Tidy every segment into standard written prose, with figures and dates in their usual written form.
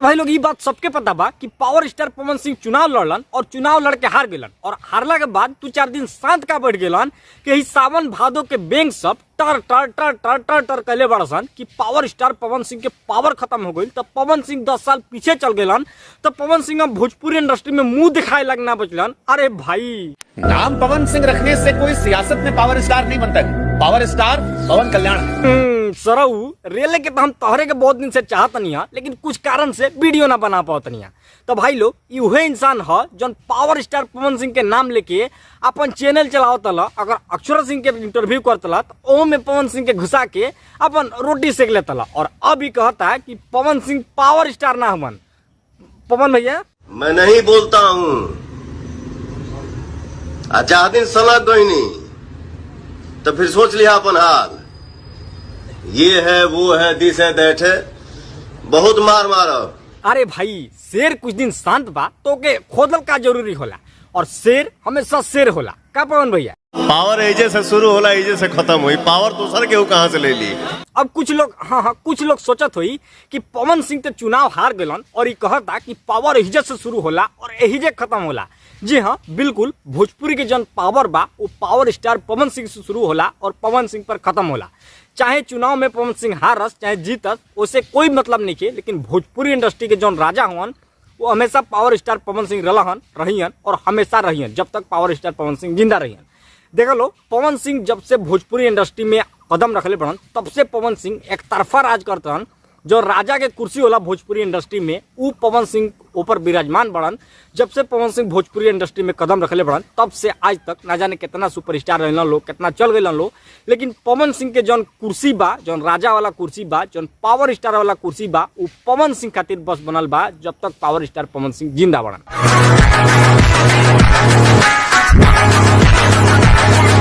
भाई लोग ये बात सबके पता बा कि पावर स्टार पवन सिंह चुनाव लड़लन और चुनाव लड़ के हार गेलन और हारला के बाद 2-4 दिन शांत का बैठ गेलन कि सावन भादो के बैंक सब टर टर टर टर टर टर कहले बड़सन कि पावर स्टार पवन सिंह के पावर खत्म हो गई। तब पवन सिंह 10 साल पीछे चल गेलन। तब पवन सिंह अब भोजपुरी इंडस्ट्री में मुंह दिखाए लगना बचलन। अरे भाई, नाम पवन सिंह रखने से कोई सियासत में पावर स्टार नहीं बनता है। पावर स्टार पवन कल्याण सरऊ रेले के तो हम तोहरे के बहुत दिन से चाहत नहीं है, लेकिन कुछ कारण से वीडियो ना बना पात नहीं है। तो भाई लोग ये इंसान है जो पावर स्टार पवन सिंह के नाम लेके अपन चैनल चलावतला। अगर अक्षरा सिंह के इंटरव्यू करतला तो में पवन सिंह के घुसा के अपन रोटी सेक लेतला और अब ही कहता है कि पवन सिंह पावर स्टार ना हमन। पवन भैया, मैं नहीं बोलता हूँ, आजादी सलाह कोई नहीं तो फिर सोच लिया अपन हाल। ये है वो है दिस है दैट है, बहुत मार मारो। अरे भाई, शेर कुछ दिन शांत बा तो के खोदल का जरूरी होला और शेर हमेशा शेर होला का पवन भैया। पावर एजे से शुरू होला एजे से खत्म हुई, पावर दूसर के कहां से ले ली। अब कुछ लोग सोचत हुई कि पवन सिंह तो चुनाव हार गलन और ये कहता कि पावर एहिजे से शुरू होला और एहिजे खत्म होला। जी हाँ, बिल्कुल, भोजपुरी के जन पावर बा वो पावर स्टार पवन सिंह से शुरू होला और पवन सिंह पर खत्म होला। चाहे चुनाव में पवन सिंह हारस चाहे जीतस, उससे कोई मतलब नहीं है, लेकिन भोजपुरी इंडस्ट्री के जौन राजा हुआ वो हमेशा पावर स्टार पवन सिंह रहियन और हमेशा रहियन जब तक पावर स्टार पवन सिंह जिंदा रहियन। देख लो, पवन सिंह जब से भोजपुरी इंडस्ट्री में कदम रखले पड़न तब से पवन सिंह एक तरफा राज करतन। जो राजा के कुर्सी होला भोजपुरी इंडस्ट्री में वो पवन सिंह ऊपर विराजमान बढ़न। जब से पवन सिंह भोजपुरी इंडस्ट्री में कदम रखले बढ़न तब से आज तक ना जाने कितना सुपरस्टार रहलन लोग, कितना चल गए लोग, लेकिन पवन सिंह के जौन कुर्सी बा, जौन राजा वाला कुर्सी बा, जौन पावर स्टार वाला कुर्सी बा, वो पवन सिंह खातिर बस बनल बा जब तक पावर स्टार पवन सिंह जिंदा बढ़न।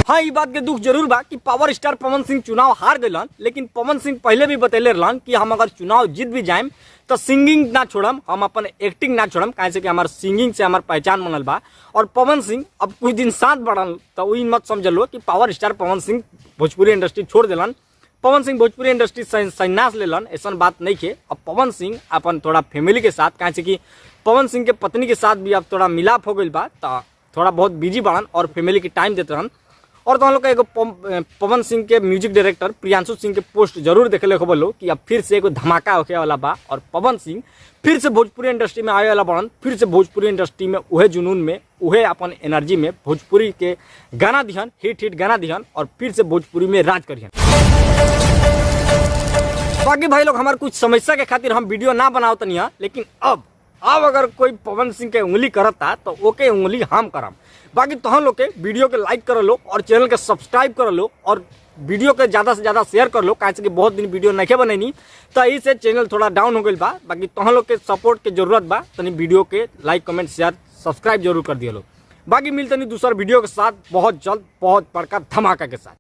हाँ, ये बात के दुख जरूर बा कि पावर स्टार पवन सिंह चुनाव हार गलन, लेकिन पवन सिंह पहले भी बतैले रहलन कि हम अगर चुनाव जीत भी जाएम तो सिंगिंग ना छोड़म, हम अपन एक्टिंग ना छोड़म, कैसे कि हमार सिंगिंग से हमार पहचान बनल बा। और पवन सिंह अब कुछ दिन साथ बढ़ल तो वही मत समझ लो कि power star Pawan Singh Bhojpuri industry छोड़ दिलन। पवन सिंह भोजपुरी इंडस्ट्री संन्यास लेलन, ऐसा बात नहीं है। अब पवन सिंह अपन थोड़ा फैमिली के साथ, कैसे कि पवन सिंह के पत्नी के साथ भी अब थोड़ा मिलाप हो गई बा, तो थोड़ा बहुत बिजी बढ़न और फैमिली की टाइम देते रहन। और तो हम लोग का एगो पवन सिंह के म्यूजिक डायरेक्टर प्रियांशु सिंह के पोस्ट जरूर देखले हो बोलो कि अब फिर से एगो धमाका होके वाला बा और पवन सिंह फिर से भोजपुरी इंडस्ट्री में आए वाला बड़न। फिर से भोजपुरी इंडस्ट्री में उहे जुनून में, उहे अपन एनर्जी में भोजपुरी के गाना दिहन, हिट गाना दिहन और फिर से भोजपुरी में राज करियन। बाकी भाई लोग, हमारे कुछ समस्या के खातिर हम वीडियो ना बनाओ तनी, लेकिन अब अगर कोई पवन सिंह के उंगली करता तो ओके उंगली हम करम। बाकी तो हम लोग के वीडियो के लाइक कर लो और चैनल के सब्सक्राइब कर लो और वीडियो के ज़्यादा से ज़्यादा शेयर कर लो, कैसे कि बहुत दिन वीडियो नहीं बनैनी तो इससे चैनल थोड़ा डाउन हो गई बा। बाकी तो हम लोग के सपोर्ट के जरूरत बा, तनी वीडियो के लाइक कमेंट शेयर सब्सक्राइब जरूर कर दिया लो। बाकी मिलते नहीं दूसरा वीडियो के साथ बहुत जल्द, बहुत बड़का धमाका के साथ।